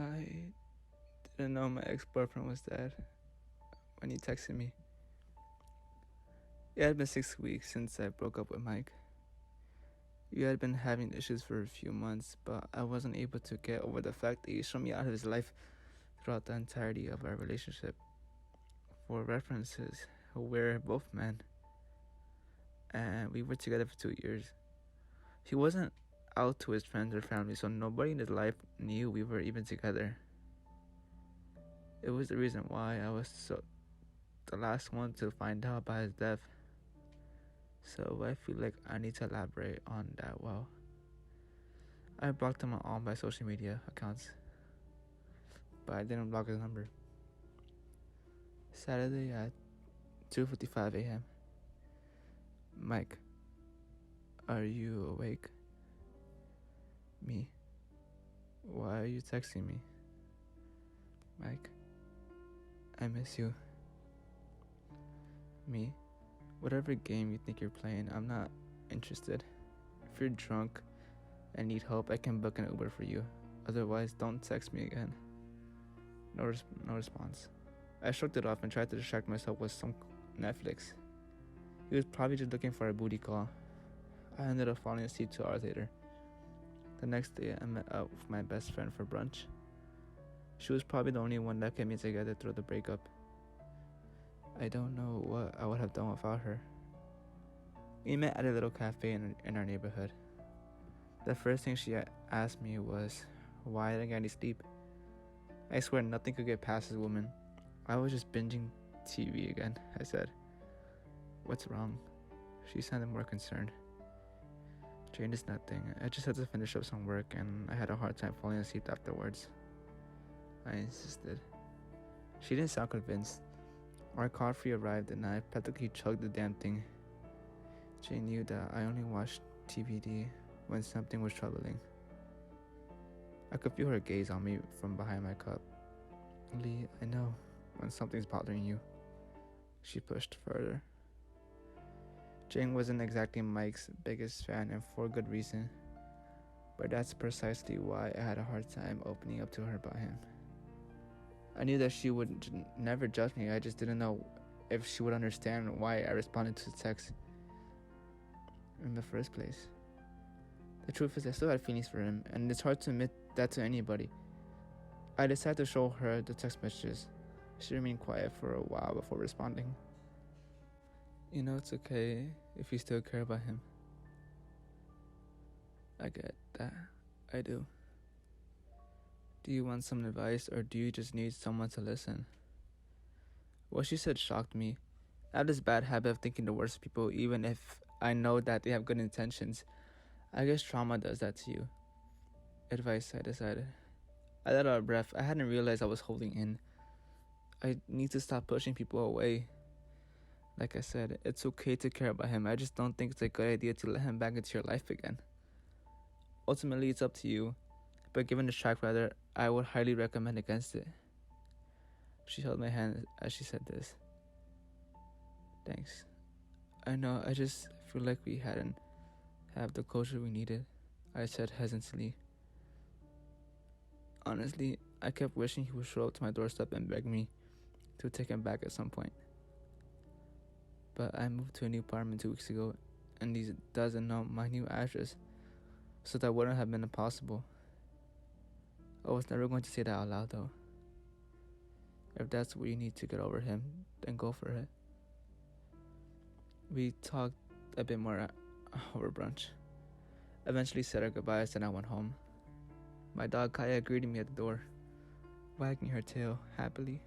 I didn't know my ex-boyfriend was dead when he texted me. It had been 6 weeks since I broke up with Mike. We had been having issues for a few months, but I wasn't able to get over the fact that he showed me out of his life throughout the entirety of our relationship. For references, we're both men, and we were together for 2 years. He wasn't out to his friends or family, so nobody in his life knew we were even together. It was the reason why I was the last one to find out about his death. So I feel like I need to elaborate on that well. I blocked him on all my social media accounts, but I didn't block his number. Saturday at 2:55 a.m. Mike, are you awake? Me, why are you texting me? Mike, I miss you. Me, whatever game you think you're playing, I'm not interested. If you're drunk and need help, I can book an Uber for you. Otherwise, don't text me again. No response. I shrugged it off and tried to distract myself with some Netflix. He was probably just looking for a booty call. I ended up falling asleep 2 hours later. The next day, I met up with my best friend for brunch. She was probably the only one that kept me together through the breakup. I don't know what I would have done without her. We met at a little cafe in our neighborhood. The first thing she asked me was, why didn't I get any sleep? I swear nothing could get past this woman. I was just binging TV again, I said. What's wrong? She sounded more concerned. Jane, is nothing. I just had to finish up some work and I had a hard time falling asleep afterwards. I insisted. She didn't sound convinced. Our coffee arrived and I practically chugged the damn thing. Jane knew that I only watched TVD when something was troubling. I could feel her gaze on me from behind my cup. Lee, I know when something's bothering you. She pushed further. Jane wasn't exactly Mike's biggest fan, and for good reason. But that's precisely why I had a hard time opening up to her about him. I knew that she would never judge me. I just didn't know if she would understand why I responded to the text in the first place. The truth is, I still had feelings for him, and it's hard to admit that to anybody. I decided to show her the text messages. She remained quiet for a while before responding. You know, it's okay if you still care about him. I get that. I do. Do you want some advice, or do you just need someone to listen? What she said shocked me. I have this bad habit of thinking the worst of people, even if I know that they have good intentions. I guess trauma does that to you. Advice, I decided. I let out a breath. I hadn't realized I was holding in. I need to stop pushing people away. Like I said, it's okay to care about him. I just don't think it's a good idea to let him back into your life again. Ultimately, it's up to you. But given the track record, I would highly recommend against it. She held my hand as she said this. Thanks. I know, I just feel like we hadn't have the closure we needed, I said hesitantly. Honestly, I kept wishing he would show up to my doorstep and beg me to take him back at some point. But I moved to a new apartment 2 weeks ago, and he doesn't know my new address, so that wouldn't have been impossible. I was never going to say that out loud, though. If that's what you need to get over him, then go for it. We talked a bit more over brunch. Eventually said our goodbyes, and I went home. My dog Kaya greeted me at the door, wagging her tail happily.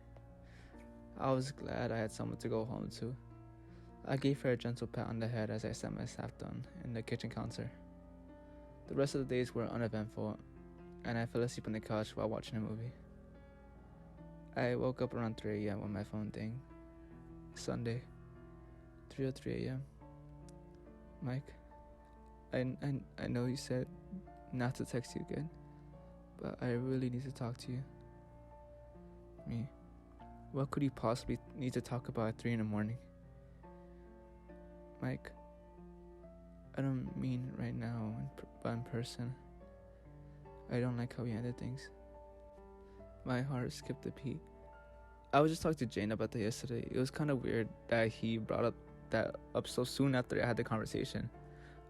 I was glad I had someone to go home to. I gave her a gentle pat on the head as I sat my staff down in the kitchen counter. The rest of the days were uneventful, and I fell asleep on the couch while watching a movie. I woke up around 3 a.m. when my phone dinged. Sunday, 3:03 a.m. Mike, I know you said not to text you again, but I really need to talk to you. Me, what could you possibly need to talk about at 3 in the morning? Mike, I don't mean right now, but in person. I don't like how we ended things. My heart skipped a beat. I was just talking to Jane about that yesterday. It was kind of weird that he brought that up so soon after I had the conversation.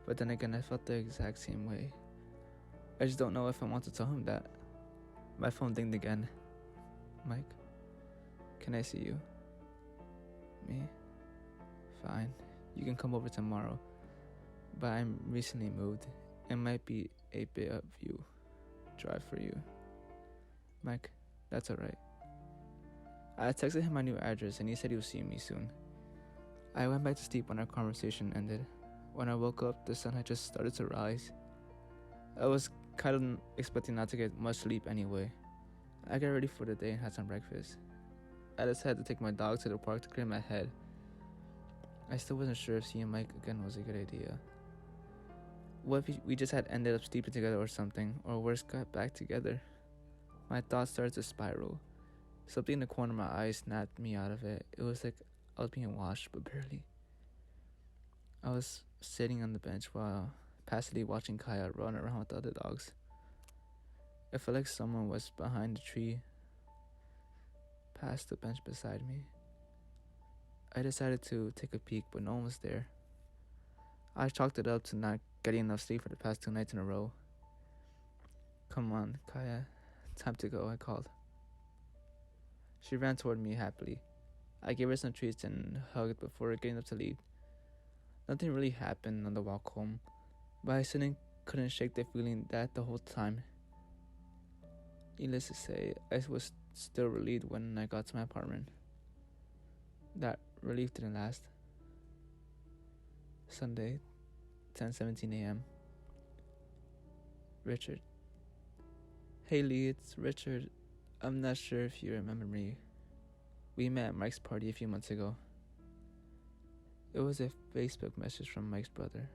But then again, I felt the exact same way. I just don't know if I want to tell him that. My phone dinged again. Mike, can I see you? Me? Fine. You can come over tomorrow. But I'm recently moved. It might be a bit of you. Drive for you. Mike, that's alright. I texted him my new address and he said he would see me soon. I went back to sleep when our conversation ended. When I woke up, the sun had just started to rise. I was kind of expecting not to get much sleep anyway. I got ready for the day and had some breakfast. I decided to take my dog to the park to clear my head. I still wasn't sure if seeing Mike again was a good idea. What if we just had ended up sleeping together or something, or worse, got back together? My thoughts started to spiral. Something in the corner of my eye snapped me out of it. It was like I was being watched, but barely. I was sitting on the bench while passively watching Kaya run around with the other dogs. It felt like someone was behind the tree, past the bench beside me. I decided to take a peek, but no one was there. I chalked it up to not getting enough sleep for the past 2 nights in a row. Come on, Kaya. Time to go, I called. She ran toward me happily. I gave her some treats and hugged before getting up to leave. Nothing really happened on the walk home, but I still couldn't shake the feeling that the whole time. Needless to say, I was still relieved when I got to my apartment. That relief didn't last. Sunday, 10:17 a.m. Richard. Hey Lee, it's Richard. I'm not sure if you remember me. We met at Mike's party a few months ago. It was a Facebook message from Mike's brother.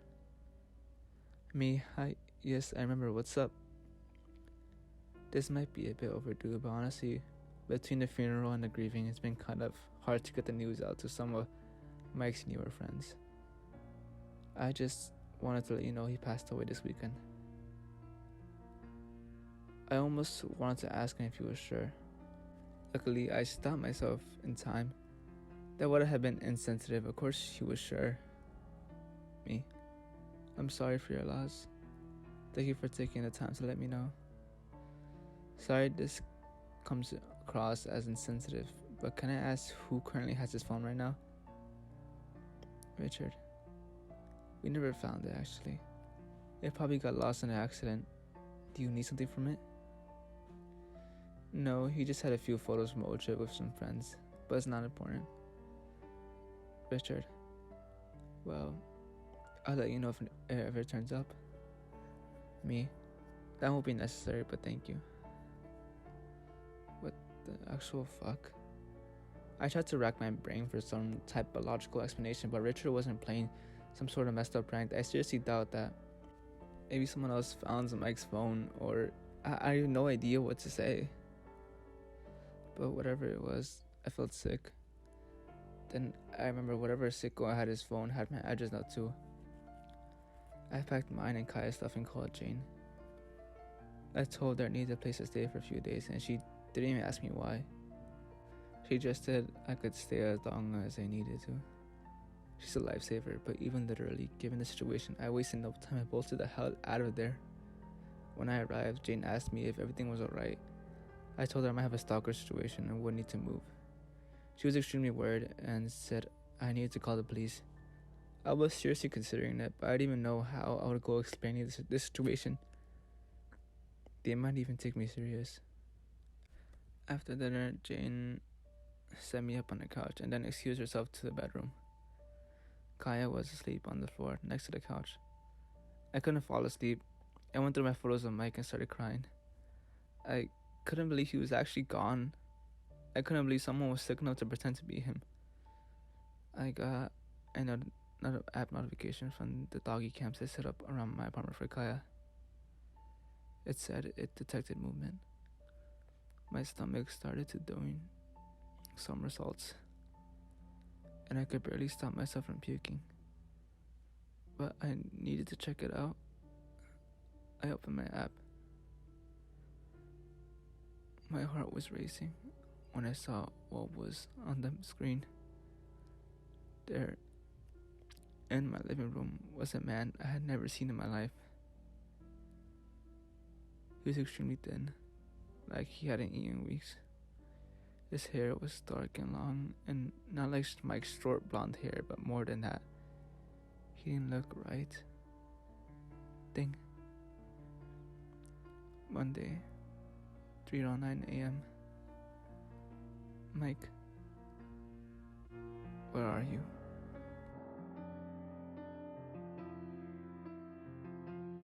Me, hi, yes, I remember, what's up? This might be a bit overdue, but honestly, between the funeral and the grieving, it's been kind of hard to get the news out to some of Mike's newer friends. I just wanted to let you know he passed away this weekend. I almost wanted to ask him if he was sure. Luckily, I stopped myself in time. That would have been insensitive. Of course, he was sure. Me. I'm sorry for your loss. Thank you for taking the time to let me know. Sorry this comes across as insensitive, but can I ask who currently has his phone right now? Richard. We never found it, actually. It probably got lost in an accident. Do you need something from it? No, he just had a few photos from a old trip with some friends, but it's not important. Richard. Well, I'll let you know if it ever turns up. Me. That won't be necessary, but thank you. What the actual fuck? I tried to rack my brain for some type of logical explanation, but Richard wasn't playing some sort of messed up prank. I seriously doubt that. Maybe someone else found Mike's phone, or I have no idea what to say. But whatever it was, I felt sick. Then I remember whatever sicko had his phone had my address now too. I packed mine and Kaya's stuff and called Jane. I told her I needed a place to stay for a few days, and she didn't even ask me why. She just said I could stay as long as I needed to. She's a lifesaver, but even literally, given the situation, I wasted no time and bolted the hell out of there. When I arrived, Jane asked me if everything was alright. I told her I might have a stalker situation and would need to move. She was extremely worried and said I needed to call the police. I was seriously considering it, but I didn't even know how I would go explaining this situation. They might even take me serious. After dinner, Jane set me up on the couch and then excused herself to the bedroom. Kaya was asleep on the floor next to the couch. I couldn't fall asleep. I went through my photos of Mike and started crying. I couldn't believe he was actually gone. I couldn't believe someone was sick enough to pretend to be him. I got an app notification from the doggy camps they set up around my apartment for Kaya. It said it detected movement. My stomach started to doing somersaults, and I could barely stop myself from puking. But I needed to check it out. I opened my app. My heart was racing when I saw what was on the screen. There, in my living room, was a man I had never seen in my life. He was extremely thin, like he hadn't eaten in weeks. His hair was dark and long, and not like Mike's short blonde hair, but more than that. He didn't look right. Ding. Monday, 3:09 a.m. Mike, where are you?